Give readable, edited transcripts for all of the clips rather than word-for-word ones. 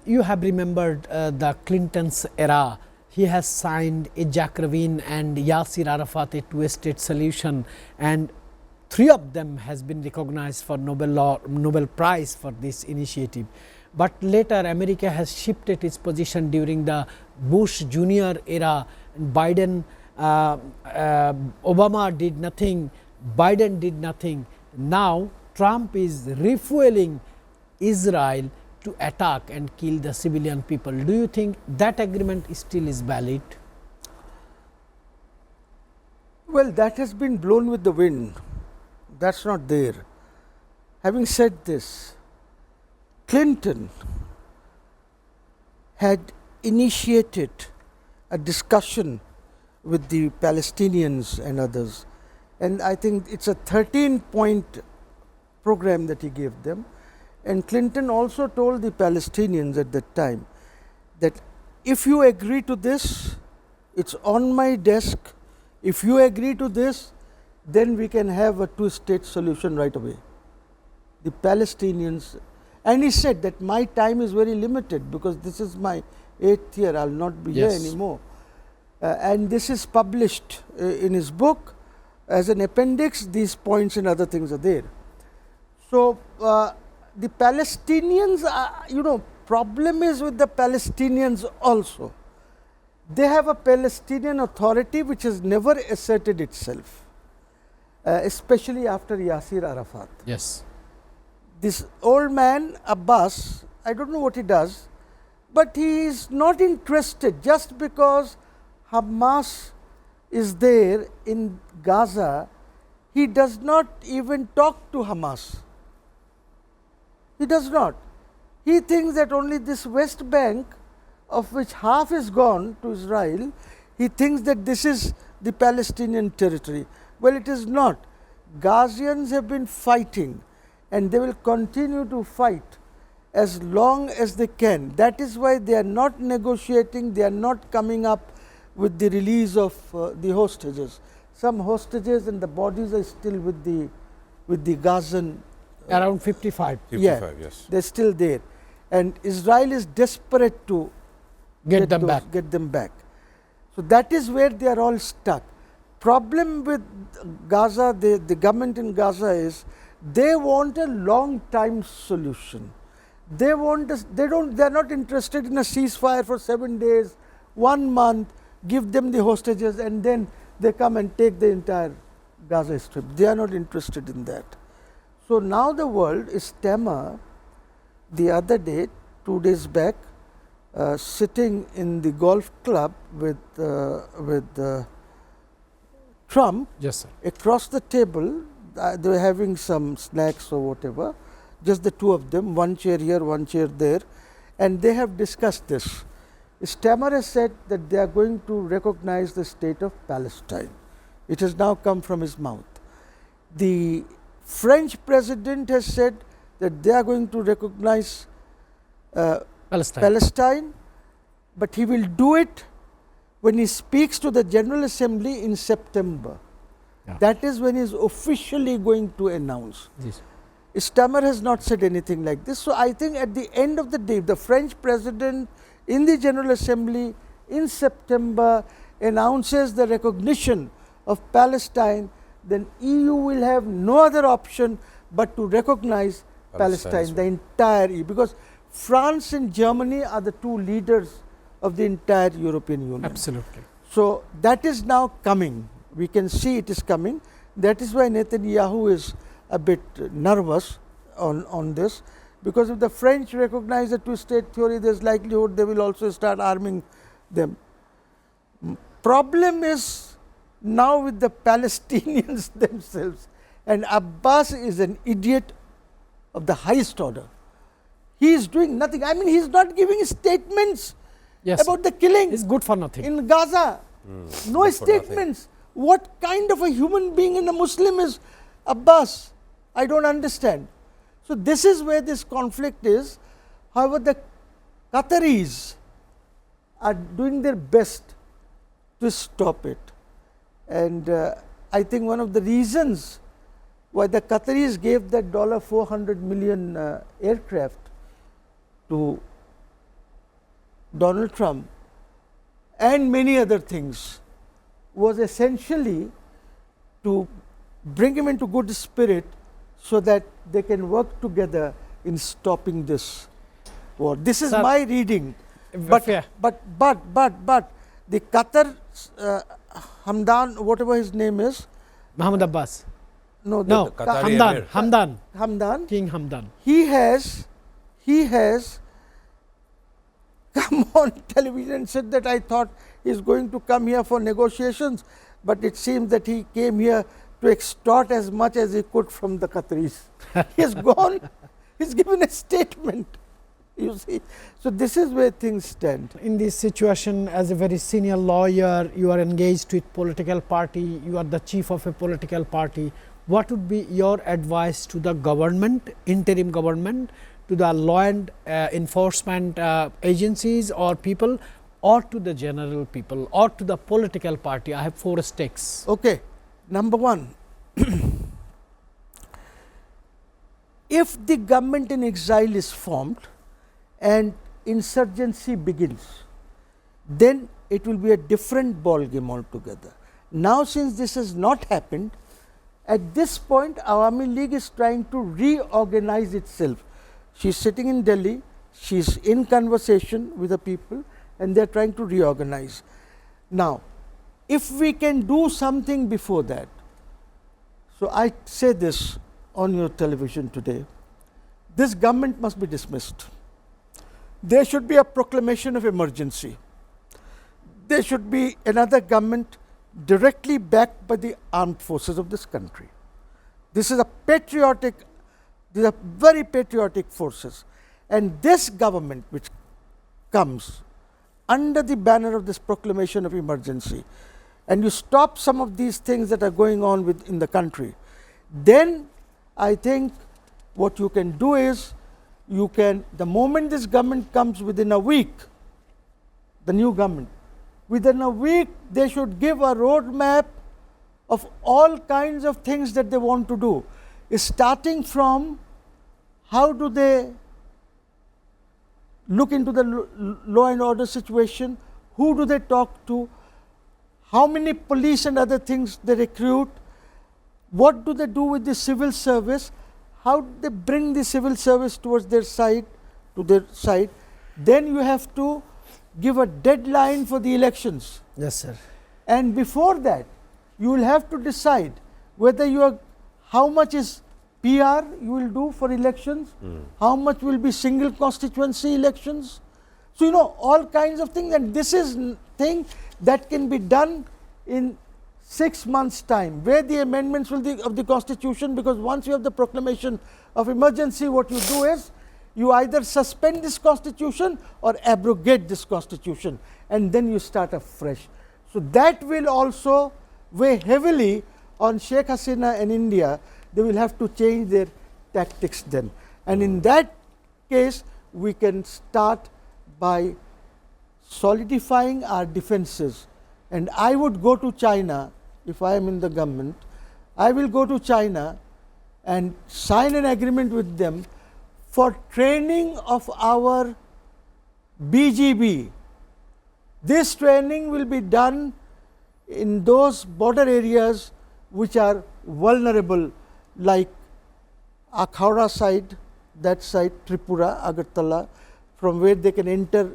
you have remembered the Clinton's era. He has signed a Jack Rabin and Yasser Arafat a two-state solution, and three of them has been recognized for Nobel Prize for this initiative. But later America has shifted its position during the Bush Jr. era. Biden, Obama did nothing, Biden did nothing. Now Trump is refueling Israel to attack and kill the civilian people. Do you think that agreement still is valid? Well, that has been blown with the wind. That's not there. Having said this, Clinton had initiated a discussion with the Palestinians and others, and I think it's a 13-point program that he gave them. And Clinton also told the Palestinians at that time that if you agree to this, it's on my desk. If you agree to this, then we can have a two-state solution right away. The Palestinians, and he said that my time is very limited because this is my 8th year, I will not be here anymore. And this is published in his book as an appendix. These points and other things are there. So, the Palestinians, problem is with the Palestinians also. They have a Palestinian Authority which has never asserted itself, especially after Yasser Arafat. Yes. This old man, Abbas, I don't know what he does, but he is not interested. Just because Hamas is there in Gaza, he does not even talk to Hamas. He does not. He thinks that only this West Bank, of which half is gone to Israel, he thinks that this is the Palestinian territory. Well, it is not. Gazians have been fighting, and they will continue to fight as long as they can. That is why they are not negotiating, they are not coming up with the release of the hostages. Some hostages and the bodies are still with the Gazan. Around 55. 55, yes. They're still there. And Israel is desperate to Get them back. So that is where they are all stuck. Problem with Gaza, the government in Gaza is they want a long time solution. They are not interested in a ceasefire for 7 days, 1 month, give them the hostages, and then they come and take the entire Gaza Strip. They are not interested in that. So now the world is Stammer the other day, 2 days back, sitting in the golf club with Trump. Yes, sir. Across the table, they were having some snacks or whatever, just the two of them, one chair here, one chair there, and they have discussed this. Stammer has said that they are going to recognize the state of Palestine. It has now come from his mouth. The French president has said that they are going to recognize Palestine, but he will do it when he speaks to the General Assembly in September. Yeah. That is when he is officially going to announce. Yes. Stammer has not said anything like this. So I think at the end of the day, the French president in the General Assembly in September announces the recognition of Palestine, then EU will have no other option but to recognize Palestine, the entire EU, because France and Germany are the two leaders of the entire European Union. Absolutely. So that is now coming. We can see it is coming. That is why Netanyahu is a bit nervous on this, because if the French recognize the two-state theory, there is likelihood they will also start arming them. Problem is now with the Palestinians themselves, and Abbas is an idiot of the highest order. He is doing nothing. I mean, he is not giving statements about the killing. It's good for nothing. In Gaza, no statements. What kind of a human being and a Muslim is Abbas? I don't understand. So this is where this conflict is. However, the Qataris are doing their best to stop it. And I think one of the reasons why the Qataris gave that $400 million aircraft to Donald Trump and many other things was essentially to bring him into good spirit so that they can work together in stopping this war. This is Sir, my reading. fair. But the Qatar Hamdan, whatever his name is, Muhammad Abbas. no, No, Qatari Hamdan. Emir. Hamdan. Hamdan, King Hamdan. he has come on television and said that I thought he's going to come here for negotiations, but it seems that he came here to extort as much as he could from the Qataris. He has gone, he's given a statement, you see. So this is where things stand. In this situation, as a very senior lawyer, you are engaged with political party, you are the chief of a political party. What would be your advice to the government, interim government, to the law and enforcement agencies or people, or to the general people, or to the political party? I have 4 stakes. Okay, number one, if the government in exile is formed and insurgency begins, then it will be a different ball game altogether. Now, since this has not happened, at this point Awami League is trying to reorganize itself. She is sitting in Delhi, she is in conversation with the people, and they are trying to reorganize. Now, if we can do something before that, so I say this on your television today, this government must be dismissed. There should be a proclamation of emergency. There should be another government directly backed by the armed forces of this country. This is a patriotic, these are very patriotic forces. And this government which comes under the banner of this proclamation of emergency, and you stop some of these things that are going on in the country, then I think what you can do is, you can, the moment this government comes within a week, the new government, within a week they should give a roadmap of all kinds of things that they want to do, starting from how do they look into the law and order situation, who do they talk to, how many police and other things they recruit, what do they do with the civil service, how do they bring the civil service towards their side, then you have to give a deadline for the elections. Yes, sir. And before that, you will have to decide whether you are, how much is PR you will do for elections, how much will be single constituency elections. So, you know, all kinds of things, and this is thing that can be done in 6 months' time, where the amendments will be of the constitution, because once you have the proclamation of emergency, what you do is, you either suspend this constitution or abrogate this constitution, and then you start afresh. So that will also weigh heavily on Sheikh Hasina and India. They will have to change their tactics then. And in that case, we can start by solidifying our defenses. And I would go to China, if I am in the government, I will go to China and sign an agreement with them for training of our BGB. This training will be done in those border areas which are vulnerable, like Akhara side, that side, Tripura, Agartala, from where they can enter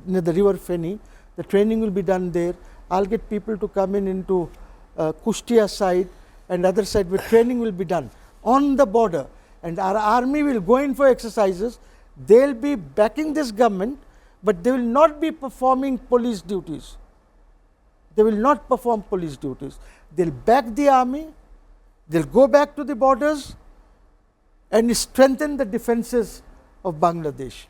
near the river Feni. The training will be done there. I'll get people to come in into Kushtia side and other side where training will be done on the border, and our army will go in for exercises. They will be backing this government, but they will not be performing police duties. They will not perform police duties. They will back the army, they will go back to the borders and strengthen the defenses of Bangladesh.